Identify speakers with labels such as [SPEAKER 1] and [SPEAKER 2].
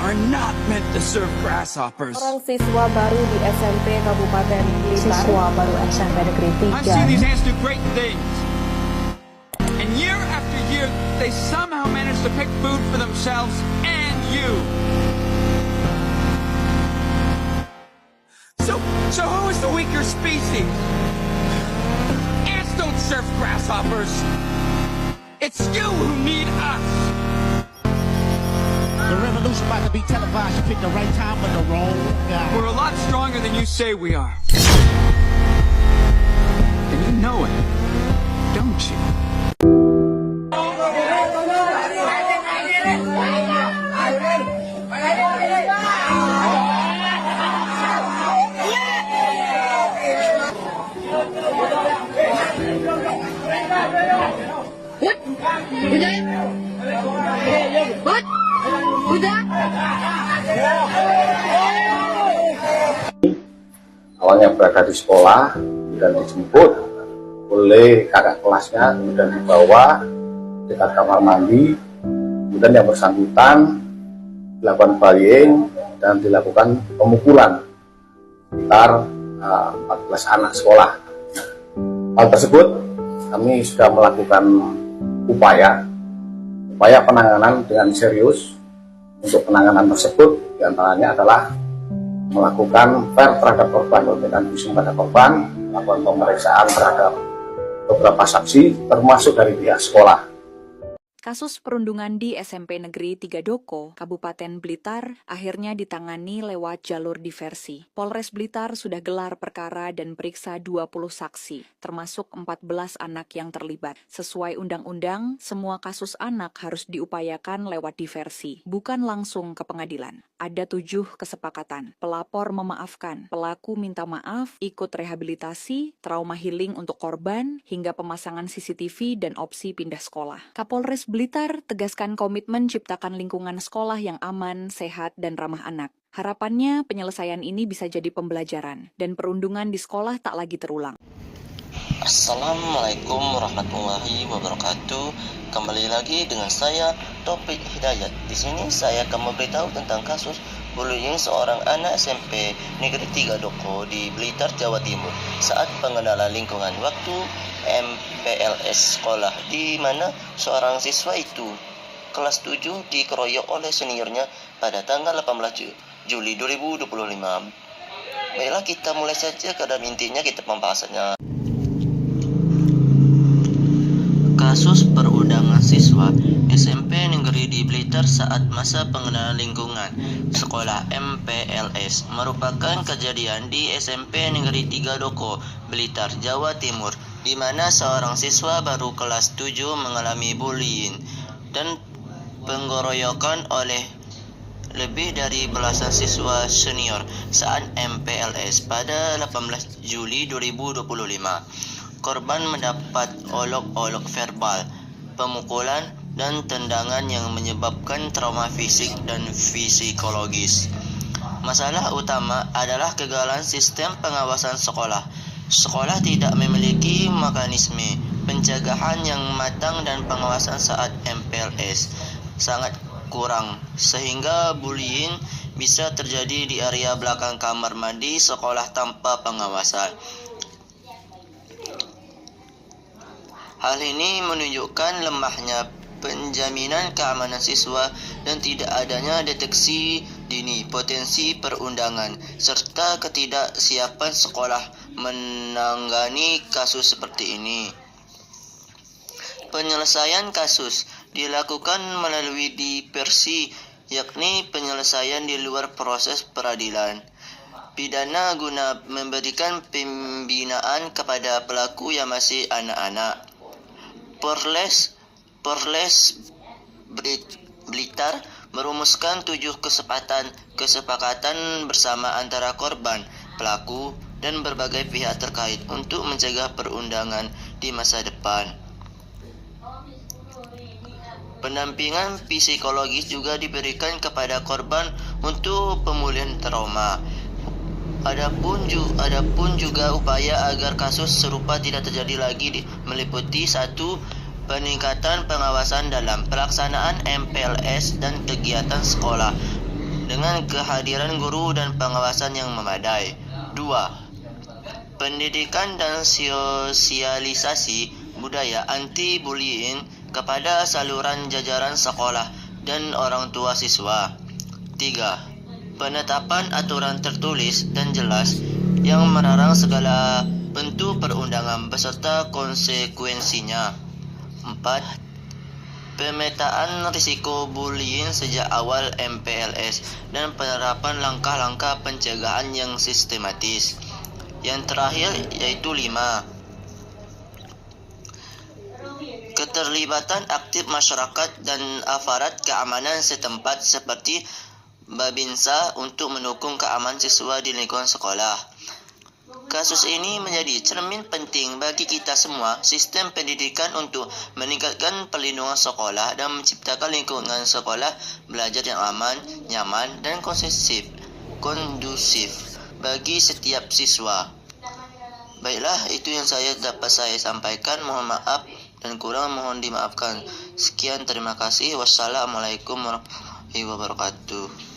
[SPEAKER 1] are not meant to serve grasshoppers.
[SPEAKER 2] Orang siswa baru di SMP Kabupaten Blitar.
[SPEAKER 3] Siswa baru SMP Negeri
[SPEAKER 1] I've seen these
[SPEAKER 3] 3.
[SPEAKER 1] ants do great things. And year after year, they somehow manage to pick food for themselves and you. So who is the weaker species? Ants don't serve grasshoppers. It's you who need us.
[SPEAKER 4] The revolution about to be televised. You picked the right time but the wrong guy.
[SPEAKER 1] We're a lot stronger than you say we are. And you know it, don't you?
[SPEAKER 5] Awalnya berada di sekolah, kemudian dijemput oleh kakak kelasnya, kemudian dibawa dekat kamar mandi, kemudian yang bersangkutan dilakukan bullying dan dilakukan pemukulan sekitar 14 anak sekolah. Hal tersebut kami sudah melakukan upaya penanganan dengan serius. Untuk penanganan tersebut diantaranya adalah melakukan fair terhadap korban, memberikan visum pada korban, melakukan pemeriksaan terhadap beberapa saksi termasuk dari pihak sekolah.
[SPEAKER 6] Kasus perundungan di SMP Negeri 3 Doko, Kabupaten Blitar, akhirnya ditangani lewat jalur diversi. Polres Blitar sudah gelar perkara dan periksa 20 saksi, termasuk 14 anak yang terlibat. Sesuai undang-undang, semua kasus anak harus diupayakan lewat diversi, bukan langsung ke pengadilan. Ada 7 kesepakatan. Pelapor memaafkan, pelaku minta maaf, ikut rehabilitasi, trauma healing untuk korban, hingga pemasangan CCTV dan opsi pindah sekolah. Kapolres Blitar tegaskan komitmen ciptakan lingkungan sekolah yang aman, sehat, dan ramah anak. Harapannya penyelesaian ini bisa jadi pembelajaran, dan perundungan di sekolah tak lagi terulang.
[SPEAKER 7] Assalamualaikum warahmatullahi wabarakatuh. Kembali lagi dengan saya Taufik Hidayat. Di sini saya akan memberitahu tentang kasus bullying seorang anak SMP Negeri 3 Doko di Blitar, Jawa Timur saat pengenalan lingkungan waktu MPLS sekolah, di mana seorang siswa itu kelas 7 dikeroyok oleh seniornya pada tanggal 18 Juli 2025. Baiklah, kita mulai saja ke dalam intinya kita pembahasannya. Kasus perundangan siswa SMP Negeri di Blitar saat masa pengenalan lingkungan sekolah MPLS merupakan kejadian di SMP Negeri 3 Doko, Blitar, Jawa Timur, di mana seorang siswa baru kelas 7 mengalami bullying dan pengeroyokan oleh lebih dari belasan siswa senior saat MPLS pada 18 Juli 2025. Korban mendapat olok-olok verbal, pemukulan, dan tendangan yang menyebabkan trauma fisik dan psikologis. Masalah utama adalah kegagalan sistem pengawasan sekolah. Sekolah tidak memiliki mekanisme pencegahan yang matang dan pengawasan saat MPLS sangat kurang, sehingga bullying bisa terjadi di area belakang kamar mandi sekolah tanpa pengawasan. Hal ini menunjukkan lemahnya penjaminan keamanan siswa dan tidak adanya deteksi dini potensi perundangan, serta ketidaksiapan sekolah menangani kasus seperti ini. Penyelesaian kasus dilakukan melalui diversi, yakni penyelesaian di luar proses peradilan pidana guna memberikan pembinaan kepada pelaku yang masih anak-anak. Polres Blitar merumuskan 7 kesepakatan bersama antara korban, pelaku, dan berbagai pihak terkait untuk mencegah perundangan di masa depan. Pendampingan psikologis juga diberikan kepada korban untuk pemulihan trauma. Adapun juga upaya agar kasus serupa tidak terjadi lagi meliputi 1. Peningkatan pengawasan dalam pelaksanaan MPLS dan kegiatan sekolah. dengan kehadiran guru dan pengawasan yang memadai. 2. Pendidikan dan sosialisasi budaya anti-bullying kepada saluran jajaran sekolah dan orang tua siswa. 3. Penetapan aturan tertulis dan jelas yang melarang segala bentuk perundangan beserta konsekuensinya. 4. Pemetaan risiko bullying sejak awal MPLS dan penerapan langkah-langkah pencegahan yang sistematis. Yang terakhir yaitu 5. Keterlibatan aktif masyarakat dan aparat keamanan setempat seperti Babinsa untuk mendukung keamanan siswa di lingkungan sekolah. Kasus ini menjadi cermin penting bagi kita semua sistem pendidikan untuk meningkatkan perlindungan sekolah dan menciptakan lingkungan sekolah belajar yang aman, nyaman, dan kondusif bagi setiap siswa. Baiklah, itu yang dapat saya sampaikan. Mohon maaf dan kurang mohon dimaafkan. Sekian, terima kasih. Wassalamualaikum warahmatullahi wabarakatuh.